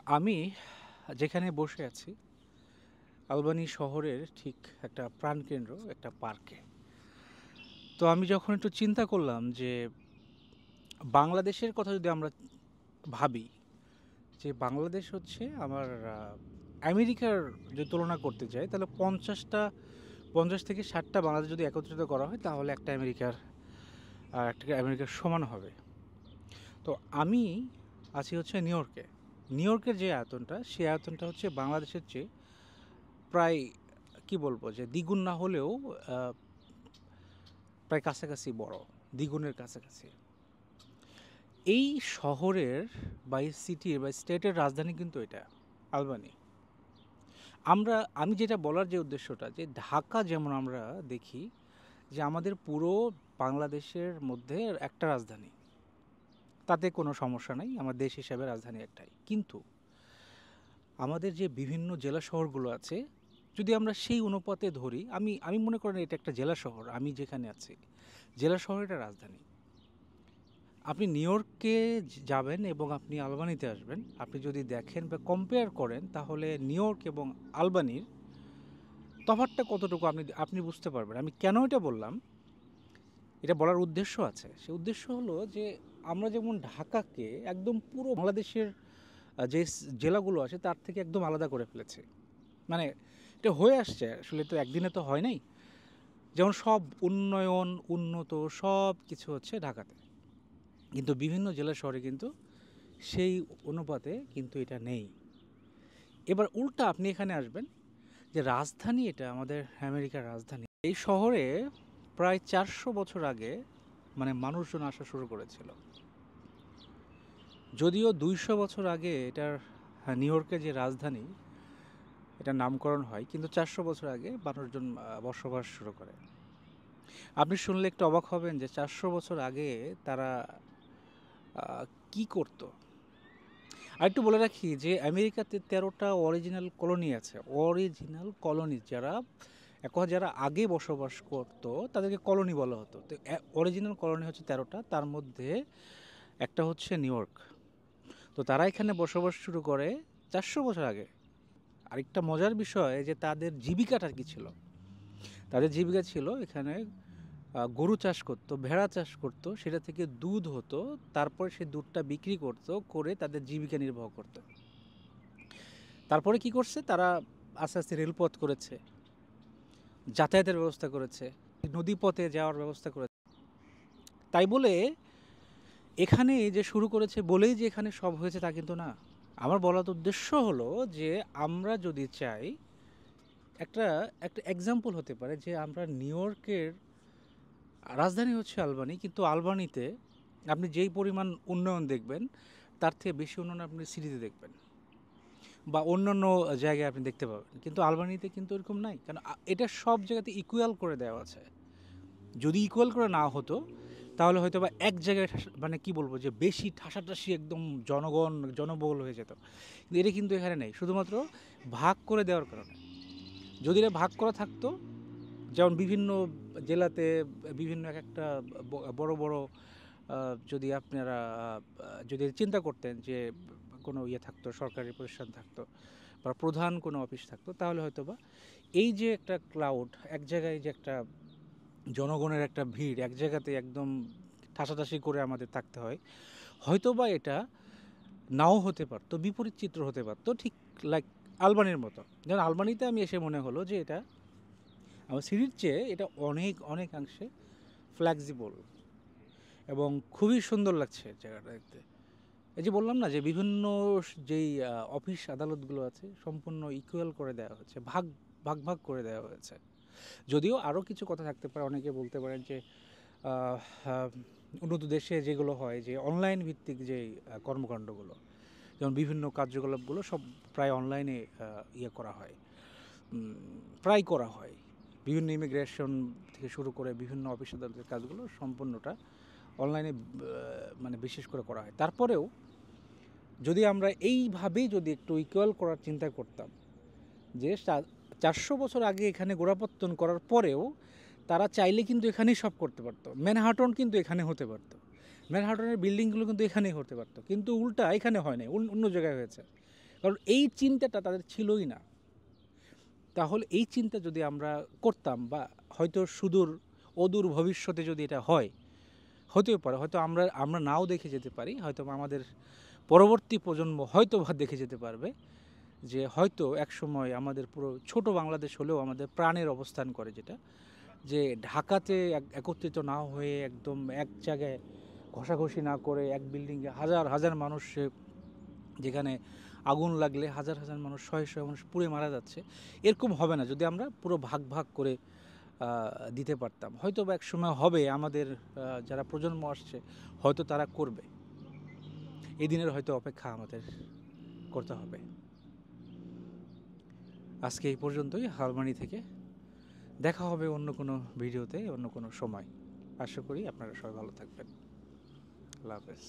আমি যেখানে বসে আছি আলবানি শহরের ঠিক একটা প্রাণকেন্দ্র, একটা পার্কে। তো আমি যখন একটু চিন্তা করলাম যে বাংলাদেশের কথা যদি আমরা ভাবি, যে বাংলাদেশ হচ্ছে আমার আমেরিকার যে তুলনা করতে যাই, তাহলে 50 থেকে 60টা বাংলাদেশ যদি একত্রিত করা হয় তাহলে একটা আমেরিকার সমান হবে। তো আমি আছি হচ্ছে নিউ ইয়র্কে। নিউ ইয়র্কের যে আয়তনটা, সেই আয়তনটা হচ্ছে বাংলাদেশের চেয়ে প্রায়, কি বলবো, যে দ্বিগুণ না হলেও আহ, প্রায় কাছাকাছি বড়, দ্বিগুণের কাছাকাছি। এই শহরের বা এই সিটির বা স্টেটের রাজধানী কিন্তু এটা আলবানি। আমি যেটা বলার যে উদ্দেশ্যটা, যে ঢাকা যেমন আমরা দেখি যে আমাদের পুরো বাংলাদেশের মধ্যে একটা রাজধানী, তাতে কোনো সমস্যা নেই, আমার দেশ হিসাবে রাজধানী একটাই। কিন্তু আমাদের যে বিভিন্ন জেলা শহরগুলো আছে, যদি আমরা সেই অনুপাতে ধরি, আমি আমি মনে করি না এটা একটা জেলা শহর। আমি যেখানে আছি জেলা শহর, এটা রাজধানী। আপনি নিউ ইয়র্কে যাবেন এবং আপনি আলবানিতে আসবেন, আপনি যদি দেখেন বা কম্পেয়ার করেন, তাহলে নিউ ইয়র্ক এবং আলবানির তফাৎটা কতটুকু আপনি আপনি বুঝতে পারবেন। আমি কেন এটা বললাম, এটা বলার উদ্দেশ্য আছে। সে উদ্দেশ্য হলো যে আমরা যেমন ঢাকাকে একদম পুরো বাংলাদেশের যে জেলাগুলো আছে তার থেকে একদম আলাদা করে ফেলেছি। মানে এটা হয়ে আসছে, আসলে তো একদিনে তো হয় নাই। যেমন সব উন্নয়ন, উন্নত সব কিছু হচ্ছে ঢাকাতে, কিন্তু বিভিন্ন জেলা শহরে কিন্তু সেই অনুপাতে কিন্তু এটা নেই। এবার উল্টা আপনি এখানে আসবেন, যে রাজধানী, এটা আমাদের আমেরিকার রাজধানী, এই শহরে প্রায় 400 বছর আগে মানে মানুষজন আসা শুরু করেছিল। যদিও 200 বছর আগে এটার, নিউ ইয়র্কের যে রাজধানী, এটার নামকরণ হয়, কিন্তু 400 বছর আগে মানুষজন বসবাস শুরু করে। আপনি শুনলে একটু অবাক হবেন যে 400 বছর আগে তারা কি করতো। আর একটু বলে রাখি যে আমেরিকাতে 13টা অরিজিনাল কলোনি আছে। অরিজিনাল কলোনি, যারা আগে বসবাস করতো তাদেরকে কলোনি বলা হতো। তো অরিজিনাল কলোনি হচ্ছে 13টা, তার মধ্যে একটা হচ্ছে নিউ ইয়র্ক। তো তারা এখানে বসবাস শুরু করে 400 বছর আগে। আরেকটা মজার বিষয় যে তাদের জীবিকাটা কি ছিল, তাদের জীবিকা ছিল এখানে গরু চাষ করতো, ভেড়া চাষ করতো, সেটা থেকে দুধ হতো, তারপরে সে দুধটা বিক্রি করতো, করে তাদের জীবিকা নির্বাহ করতো। তারপরে কি করছে তারা, আস্তে আস্তে রেলপথ করেছে, যাতায়াতের ব্যবস্থা করেছে, নদীপথে যাওয়ার ব্যবস্থা করেছে। তাই বলে এখানে যে শুরু করেছে বলেই যে এখানে সব হয়েছে তা কিন্তু না। আমার বলার উদ্দেশ্য হলো যে আমরা যদি চাই, একটা একটা এক্সাম্পল হতে পারে যে আমরা নিউ ইয়র্কের রাজধানী হচ্ছে আলবানি, কিন্তু আলবানিতে আপনি যেই পরিমাণ উন্নয়ন দেখবেন তার থেকে বেশি উন্নয়ন আপনি সিটিতে দেখবেন বা অন্যান্য জায়গায় আপনি দেখতে পাবেন, কিন্তু আলবানিতে কিন্তু এরকম নাই। কারণ এটা সব জায়গাতে ইকুয়াল করে দেওয়া আছে। যদি ইকুয়াল করে না হতো তাহলে হয়তো বা এক জায়গায় মানে কি বলবো, যে বেশি ঠাসাঠাসি একদম জনবহুল হয়ে যেত। কিন্তু এটা কিন্তু এখানে নেই, শুধুমাত্র ভাগ করে দেওয়ার কারণে। যদি এটা ভাগ করা থাকতো, যেমন বিভিন্ন জেলাতে বিভিন্ন এক একটা বড় বড়, যদি আপনারা যদি চিন্তা করতেন যে কোনো ইয়ে থাকতো, সরকারি প্রতিষ্ঠান থাকতো বা প্রধান কোনো অফিস থাকতো, তাহলে হয়তো বা এই যে একটা ক্লাউড, এক জায়গায় যে একটা জনগণের একটা ভিড়, এক জায়গাতে একদম ঠাসাঠাসি করে আমাদের থাকতে হয়, হয়তো বা এটা নাও হতে পারতো, বিপরীত চিত্র হতে পারতো, ঠিক লাইক আলবানির মতো। যেমন আলবানিতে আমি এসে মনে হলো যে এটা আমার সিটির চেয়ে এটা অনেক অনেকাংশে ফ্লেক্সিবল এবং খুবই সুন্দর লাগছে জায়গাটা দেখতে। এই যে বললাম না যে বিভিন্ন যেই অফিস আদালতগুলো আছে সম্পূর্ণ ইকুয়াল করে দেওয়া হয়েছে, ভাগ ভাগ ভাগ করে দেওয়া হয়েছে। যদিও আরও কিছু কথা থাকতে পারে, অনেকে বলতে পারেন যে আহ, আহ, উন্নত দেশে যেগুলো হয়, যে অনলাইন ভিত্তিক যেই কর্মকাণ্ডগুলো, যেমন বিভিন্ন কার্যকলাপগুলো সব প্রায় অনলাইনে ইয়ে করা হয়, প্রায় করা হয়। বিভিন্ন ইমিগ্রেশন থেকে শুরু করে বিভিন্ন অফিস আদালতের কাজগুলো সম্পূর্ণটা অনলাইনে মানে বিশেষ করে করা হয়। তারপরেও যদি আমরা এইভাবেই যদি একটু ইকুয়াল করার চিন্তা করতাম, যে 400 বছর আগে এখানে গোড়াপত্তন করার পরেও তারা চাইলে কিন্তু এখানেই সব করতে পারতো। ম্যানহাটন কিন্তু এখানে হতে পারতো, ম্যানহাটনের বিল্ডিংগুলো কিন্তু এখানেই হতে পারতো, কিন্তু উল্টা এখানে হয় নাই, অন্য জায়গায় হয়েছে। কারণ এই চিন্তাটা তাদের ছিলই না। তাহলে এই চিন্তা যদি আমরা করতাম বা হয়তো অদূর ভবিষ্যতে যদি এটা হয়, হতেও পারে, হয়তো আমরা নাও দেখে যেতে পারি, হয়তো আমাদের পরবর্তী প্রজন্ম হয়তো বা দেখে যেতে পারবে যে হয়তো একসময় আমাদের পুরো ছোট বাংলাদেশ হলেও আমাদের প্রাণের অবস্থান করে, যেটা যে ঢাকাতে একত্রিত না হয়ে একদম এক জায়গায় ঘষাঘষি না করে এক বিল্ডিংয়ে হাজার হাজার মানুষ, যেখানে আগুন লাগলে হাজার হাজার মানুষ, শয়ে শয়ে মানুষ পুড়ে মারা যাচ্ছে, এরকম হবে না যদি আমরা পুরো ভাগ ভাগ করে দিতে পারতাম। হয়তো বা এক সময় হবে, আমাদের যারা প্রজন্ম আসছে হয়তো তারা করবে। এই দিনের হয়তো অপেক্ষা আমাদের করতে হবে। আজকে এই পর্যন্তই হালমানি থেকে। দেখা হবে অন্য কোনো ভিডিওতে, অন্য কোনো সময়। আশা করি আপনারা সবাই ভালো থাকবেন। আল্লাহ হাফেজ।